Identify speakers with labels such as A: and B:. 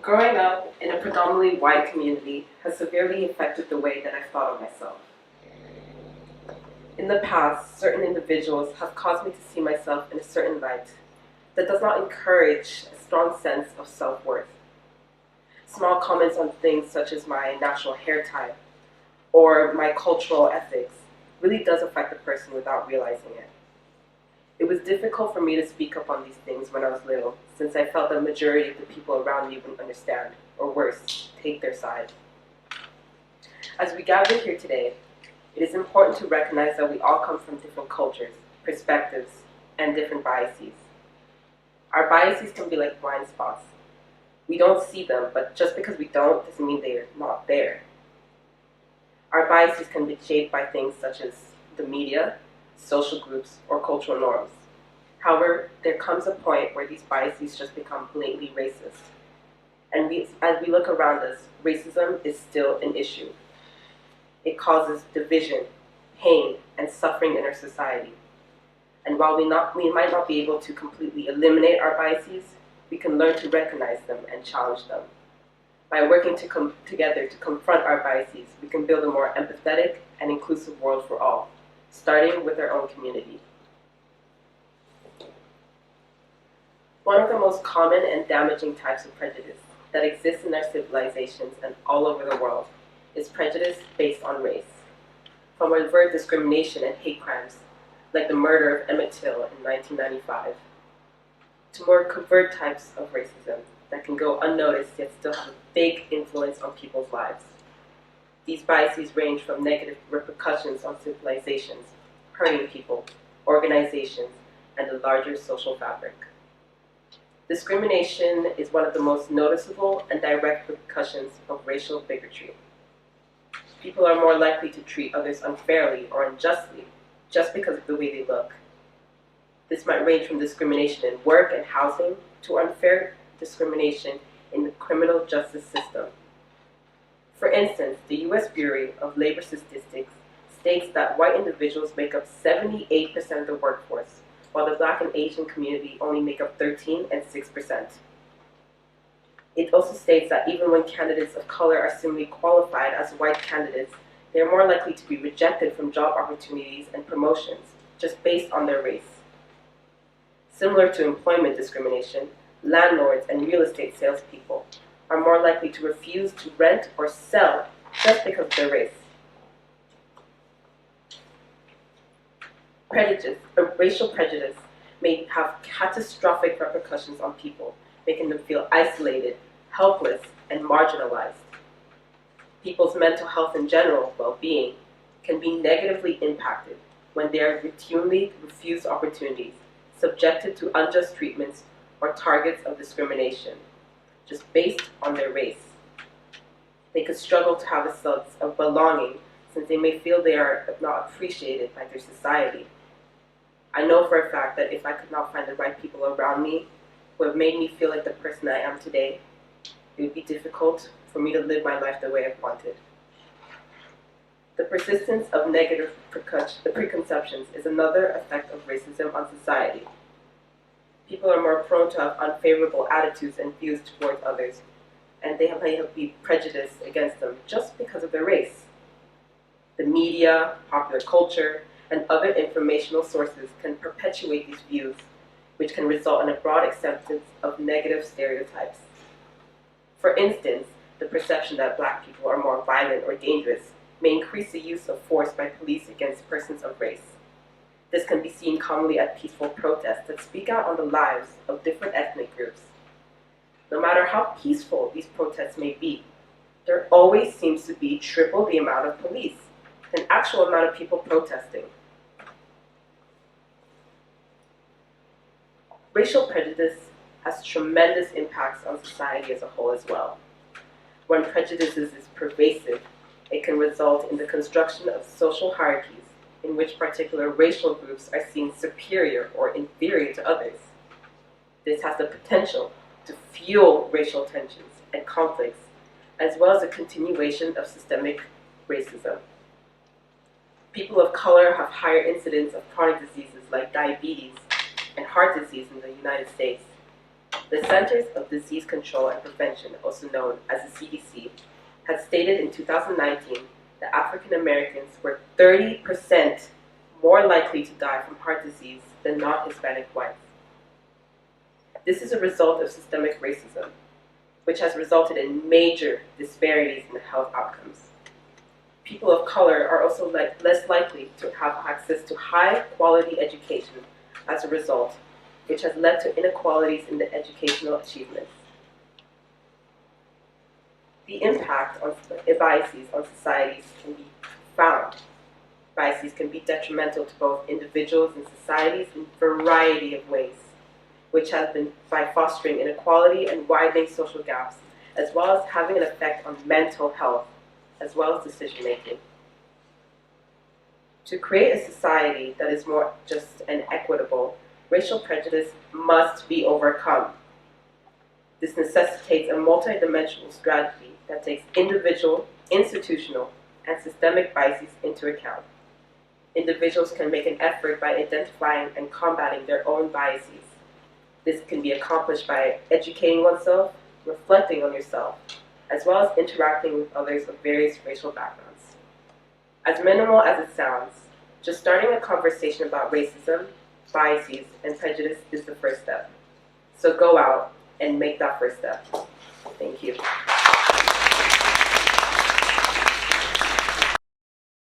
A: Growing up in a predominantly white community has severely affected the way that I've thought of myself. In the past, certain individuals have caused me to see myself in a certain light that does not encourage a strong sense of self-worth. Small comments on things such as my natural hair type or my cultural ethics really does affect a person without realizing it. It was difficult for me to speak up on these things when I was little, since I felt the majority of the people around me wouldn't understand, or worse, take their side. As we gather here today, it is important to recognize that we all come from different cultures, perspectives, and different biases. Our biases can be like blind spots. We don't see them, but just because we don't doesn't mean they're not there. Our biases can be shaped by things such as the media, social groups, or cultural norms. However, there comes a point where these biases just become blatantly racist. And as we look around us, racism is still an issue. It causes division, pain, and suffering in our society. And while we might not be able to completely eliminate our biases, we can learn to recognize them and challenge them. By working together to confront our biases, we can build a more empathetic and inclusive world for all, starting with our own community. One of the most common and damaging types of prejudice that exists in our civilizations and all over the world is prejudice based on race. From overt discrimination and hate crimes, like the murder of Emmett Till in 1995, to more covert types of racism that can go unnoticed yet still have a big influence on people's lives. These biases range from negative repercussions on civilizations, hurting people, organizations, and the larger social fabric. Discrimination is one of the most noticeable and direct repercussions of racial bigotry. People are more likely to treat others unfairly or unjustly just because of the way they look. This might range from discrimination in work and housing to unfair discrimination in the criminal justice system. For instance, the U.S. Bureau of Labor Statistics states that white individuals make up 78% of the workforce, while the Black and Asian community only make up 13% and 6%. It also states that even when candidates of color are similarly qualified as white candidates, they are more likely to be rejected from job opportunities and promotions just based on their race. Similar to employment discrimination, landlords and real estate salespeople are more likely to refuse to rent or sell just because of their race. Racial prejudice may have catastrophic repercussions on people, making them feel isolated, helpless, and marginalized. People's mental health and general well-being can be negatively impacted when they are routinely refused opportunities, subjected to unjust treatments, or targets of discrimination, just based on their race. They could struggle to have a sense of belonging since they may feel they are not appreciated by their society. I know for a fact that if I could not find the right people around me who have made me feel like the person I am today, it would be difficult for me to live my life the way I wanted. The persistence of negative preconceptions is another effect of racism on society. People are more prone to have unfavorable attitudes and views towards others, and they may be prejudiced against them just because of their race. The media, popular culture, and other informational sources can perpetuate these views, which can result in a broad acceptance of negative stereotypes. For instance, the perception that Black people are more violent or dangerous may increase the use of force by police against persons of race. This can be seen commonly at peaceful protests that speak out on the lives of different ethnic groups. No matter how peaceful these protests may be, there always seems to be triple the amount of police, an actual amount of people protesting. Racial prejudice has tremendous impacts on society as a whole as well. When prejudice is pervasive, it can result in the construction of social hierarchies in which particular racial groups are seen superior or inferior to others. This has the potential to fuel racial tensions and conflicts, as well as a continuation of systemic racism. People of color have higher incidence of chronic diseases like diabetes and heart disease in the United States. The Centers of Disease Control and Prevention, also known as the CDC, had stated in 2019 that African Americans were 30% more likely to die from heart disease than non-Hispanic whites. This is a result of systemic racism, which has resulted in major disparities in health outcomes. People of color are also less likely to have access to high-quality education as a result, which has led to inequalities in the educational achievements. The impact of biases on societies can be profound. Biases can be detrimental to both individuals and societies in a variety of ways, which has been by fostering inequality and widening social gaps, as well as having an effect on mental health, as well as decision-making. To create a society that is more just and equitable, racial prejudice must be overcome. This necessitates a multidimensional strategy that takes individual, institutional, and systemic biases into account. Individuals can make an effort by identifying and combating their own biases. This can be accomplished by educating oneself, reflecting on yourself, as well as interacting with others of various racial backgrounds. As minimal as it sounds, just starting a conversation about racism, biases, and prejudice is the first step. So go out and make that first step. Thank you.